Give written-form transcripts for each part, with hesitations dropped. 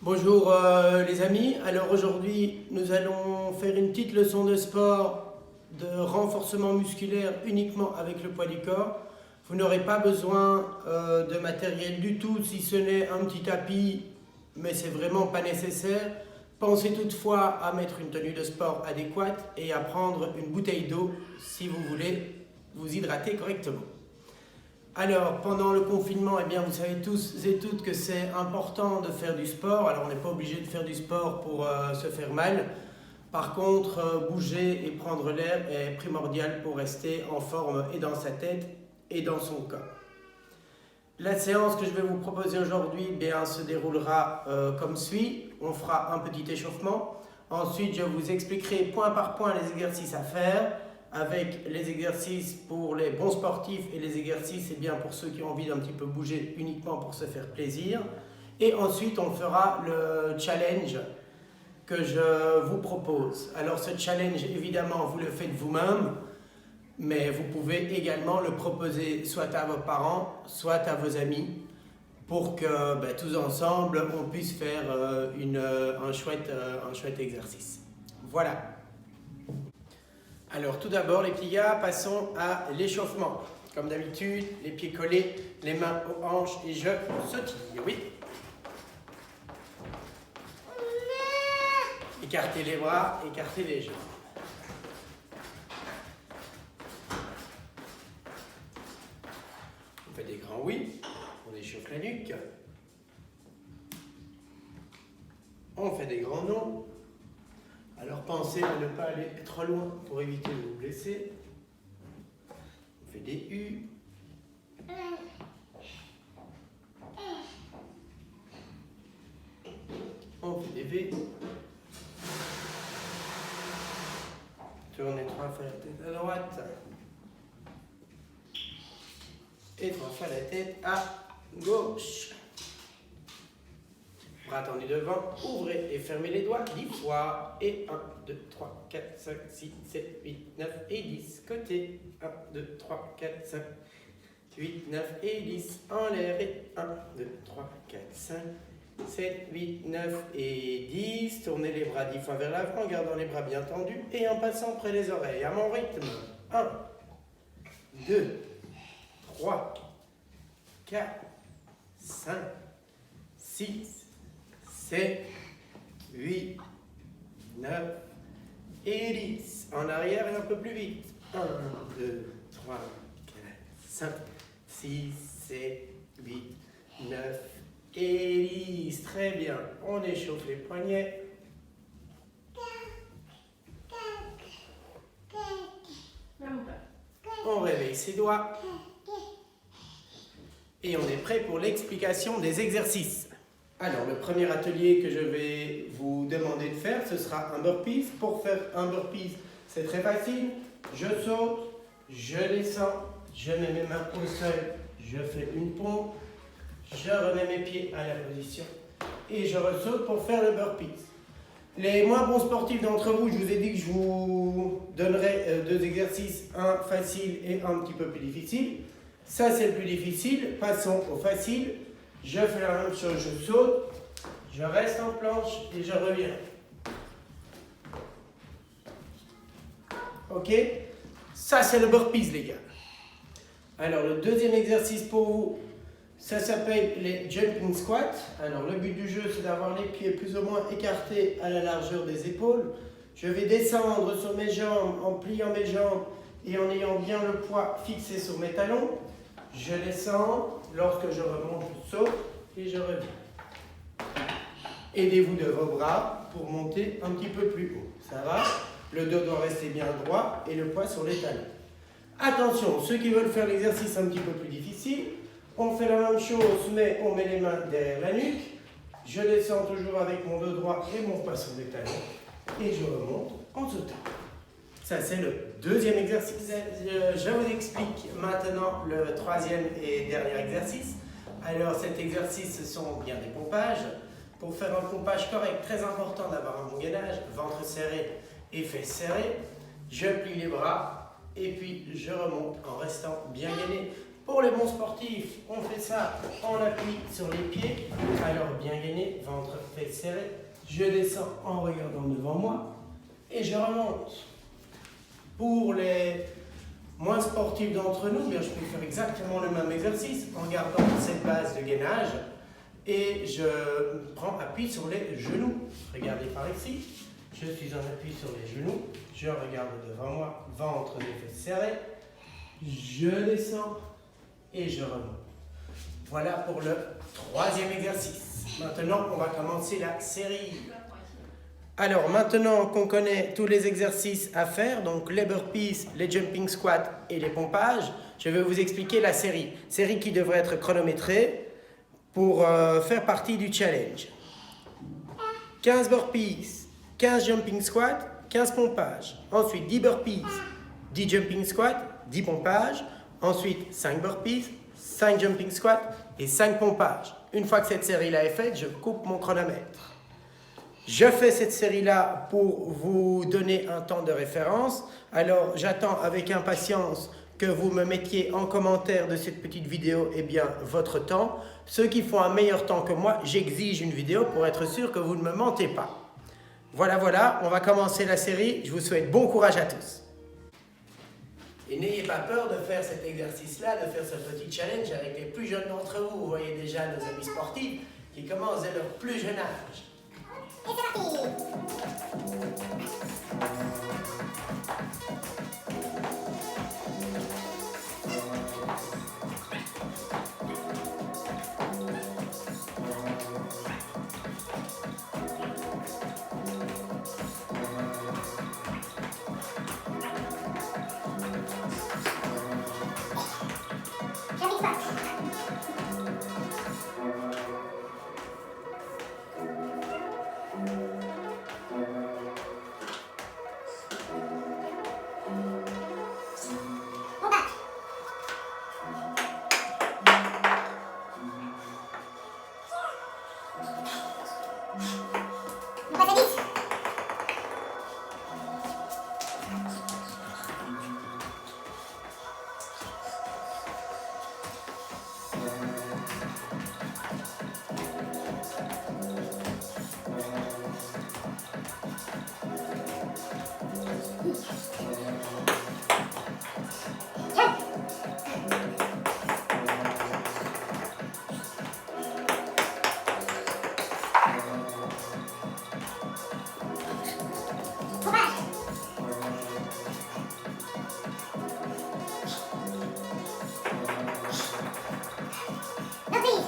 Bonjour les amis, alors aujourd'hui nous allons faire une petite leçon de sport de renforcement musculaire uniquement avec le poids du corps. Vous n'aurez pas besoin de matériel du tout si ce n'est un petit tapis, mais c'est vraiment pas nécessaire. Pensez toutefois à mettre une tenue de sport adéquate et à prendre une bouteille d'eau si vous voulez vous hydrater correctement. Alors, pendant le confinement, eh bien, vous savez tous et toutes que c'est important de faire du sport. Alors, on n'est pas obligé de faire du sport pour se faire mal. Par contre, bouger et prendre l'air est primordial pour rester en forme et dans sa tête et dans son corps. La séance que je vais vous proposer aujourd'hui se déroulera comme suit. On fera un petit échauffement. Ensuite, je vous expliquerai point par point les exercices à faire, avec les exercices pour les bons sportifs et les exercices pour ceux qui ont envie d'un petit peu bouger uniquement pour se faire plaisir. Et ensuite, on fera le challenge que je vous propose. Alors ce challenge, évidemment, vous le faites vous-même, mais vous pouvez également le proposer soit à vos parents, soit à vos amis, pour que tous ensemble, on puisse faire un chouette exercice. Voilà. Alors tout d'abord les petits gars, passons à l'échauffement. Comme d'habitude, les pieds collés, les mains aux hanches et je sautille, oui. Écartez les bras, écartez les jambes. On fait des grands oui, on échauffe la nuque. On fait des grands non. Alors pensez à ne pas aller trop loin pour éviter de vous blesser. On fait des U. On fait des V. Tournez 3 fois la tête à droite. Et 3 fois la tête à gauche. Bras tendus devant, ouvrez et fermez les doigts 10 fois. Et 1, 2, 3, 4, 5, 6, 7, 8, 9 et 10. Côté. 1, 2, 3, 4, 5, 8, 9 et 10. En l'air et 1, 2, 3, 4, 5, 7, 8, 9 et 10. Tournez les bras 10 fois vers l'avant en gardant les bras bien tendus et en passant près des oreilles. À mon rythme. 1, 2, 3, 4, 5, 6, 7, 8, 9 et 10. En arrière et un peu plus vite. 1, 2, 3, 4, 5, 6, 7, 8, 9 et 10. Très bien. On échauffe les poignets. On réveille ses doigts. Et on est prêt pour l'explication des exercices. Alors, le premier atelier que je vais vous demander de faire, ce sera un burpees. Pour faire un burpees, c'est très facile. Je saute, je descends, je mets mes mains au sol, je fais une pompe, je remets mes pieds à la position et je ressaute pour faire le burpees. Les moins bons sportifs d'entre vous, je vous ai dit que je vous donnerai deux exercices, un facile et un petit peu plus difficile. Ça, c'est le plus difficile. Passons au facile. Je fais la même chose, je saute, je reste en planche et je reviens. Ok? Ça, c'est le burpees, les gars. Alors, le deuxième exercice pour vous, ça s'appelle les jumping squats. Alors, le but du jeu, c'est d'avoir les pieds plus ou moins écartés à la largeur des épaules. Je vais descendre sur mes jambes en pliant mes jambes et en ayant bien le poids fixé sur mes talons. Je descends, lorsque je remonte, je saute et je reviens. Aidez-vous de vos bras pour monter un petit peu plus haut. Ça va? Le dos doit rester bien droit et le poids sur les talons. Attention, ceux qui veulent faire l'exercice un petit peu plus difficile, on fait la même chose, mais on met les mains derrière la nuque. Je descends toujours avec mon dos droit et mon poids sur les talons. Et je remonte en sautant. Ça, c'est le deuxième exercice. Je vous explique maintenant le troisième et dernier exercice. Alors, cet exercice, ce sont bien des pompages. Pour faire un pompage correct, très important d'avoir un bon gainage, ventre serré et fesses serrées. Je plie les bras et puis je remonte en restant bien gainé. Pour les bons sportifs, on fait ça en appui sur les pieds. Alors bien gainé, ventre, fesses serrées. Je descends en regardant devant moi et je remonte. Pour les moins sportifs d'entre nous, bien, je peux faire exactement le même exercice en gardant cette base de gainage et je prends appui sur les genoux. Regardez par ici, je suis en appui sur les genoux, je regarde devant moi, ventre et fesses serrées, je descends et je remonte. Voilà pour le troisième exercice. Maintenant, on va commencer la série. Alors, maintenant qu'on connaît tous les exercices à faire, donc les burpees, les jumping squats et les pompages, je vais vous expliquer la série. Série qui devrait être chronométrée pour faire partie du challenge. 15 burpees, 15 jumping squats, 15 pompages. Ensuite, 10 burpees, 10 jumping squats, 10 pompages. Ensuite, 5 burpees, 5 jumping squats et 5 pompages. Une fois que cette série-là est faite, je coupe mon chronomètre. Je fais cette série-là pour vous donner un temps de référence. Alors, j'attends avec impatience que vous me mettiez en commentaire de cette petite vidéo votre temps. Ceux qui font un meilleur temps que moi, j'exige une vidéo pour être sûr que vous ne me mentez pas. Voilà, on va commencer la série. Je vous souhaite bon courage à tous. Et n'ayez pas peur de faire cet exercice-là, de faire ce petit challenge avec les plus jeunes d'entre vous. Vous voyez déjà nos amis sportifs qui commencent dès leur plus jeune âge. Et c'est parti! Jumping squats. On passe à 10.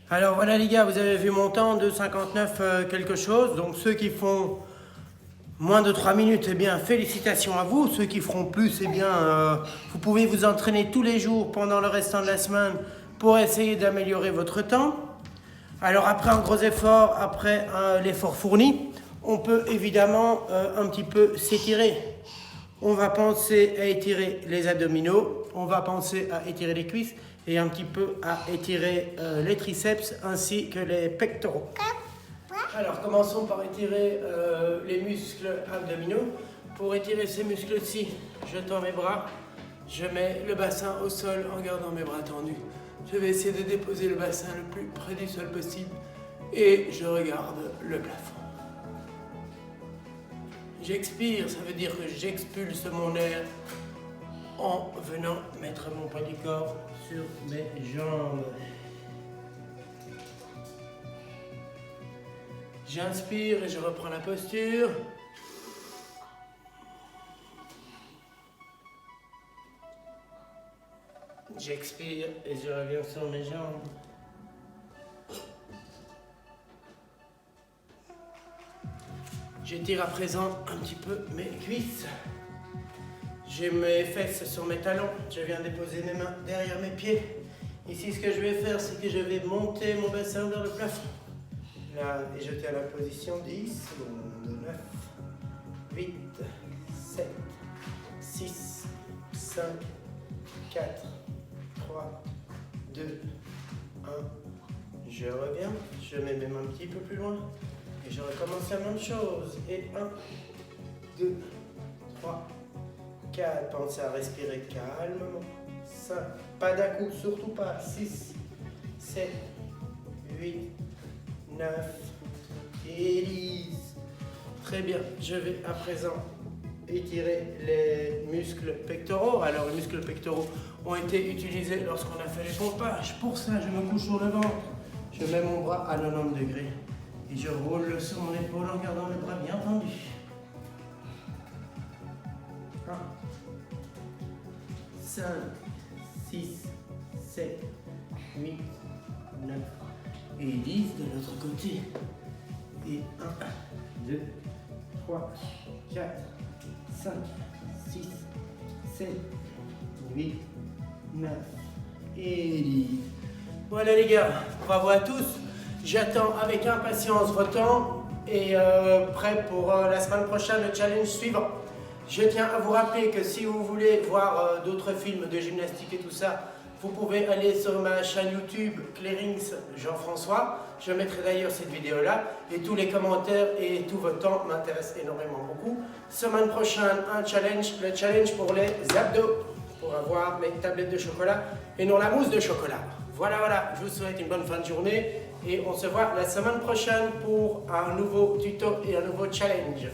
Alors voilà les gars, vous avez vu mon temps de 59 quelque chose. Donc ceux qui font moins de 3 minutes, eh bien félicitations à vous. Ceux qui feront plus, eh bien vous pouvez vous entraîner tous les jours pendant le restant de la semaine pour essayer d'améliorer votre temps. Alors après un gros effort, après l'effort fourni, on peut évidemment un petit peu s'étirer. On va penser à étirer les abdominaux, on va penser à étirer les cuisses et un petit peu à étirer les triceps ainsi que les pectoraux. Alors commençons par étirer les muscles abdominaux. Pour étirer ces muscles-ci, je tends mes bras, je mets le bassin au sol en gardant mes bras tendus. Je vais essayer de déposer le bassin le plus près du sol possible et je regarde le plafond. J'expire, ça veut dire que j'expulse mon air en venant mettre mon poids du corps sur mes jambes. J'inspire et je reprends la posture. J'expire et je reviens sur mes jambes. J'étire à présent un petit peu mes cuisses. J'ai mes fesses sur mes talons. Je viens déposer mes mains derrière mes pieds. Ici, ce que je vais faire, c'est que je vais monter mon bassin vers le plafond. Là, et je tiens la position 10 secondes. 9, 8, 7, 6, 5, 4, 3, 2, 1. Je reviens, je mets même un petit peu plus loin. Et je recommence la même chose. Et 1, 2, 3, 4. Pensez à respirer calmement. 5, pas d'un coup, surtout pas. 6, 7, 8, 9 et 10. Très bien, je vais à présent étirer les muscles pectoraux. Alors les muscles pectoraux ont été utilisés lorsqu'on a fait les pompages. Pour ça, je me couche sur le ventre. Je mets mon bras à 90 degrés. Et je roule sur mon épaule en gardant le bras bien tendu. 1, 5, 6, 7, 8, 9 et 10 de l'autre côté. Et 1, 2, 3, 4, 5, 6, 7, 8, 9 et 10. Voilà les gars, bravo à tous. J'attends avec impatience vos temps et prêt pour la semaine prochaine, le challenge suivant. Je tiens à vous rappeler que si vous voulez voir d'autres films de gymnastique et tout ça, vous pouvez aller sur ma chaîne YouTube Clearings Jean-François. Je mettrai d'ailleurs cette vidéo là et tous les commentaires et tout votre temps m'intéressent énormément beaucoup. Semaine prochaine, un challenge, le challenge pour les abdos, pour avoir mes tablettes de chocolat et non la mousse de chocolat. Voilà, je vous souhaite une bonne fin de journée et on se voit la semaine prochaine pour un nouveau tuto et un nouveau challenge.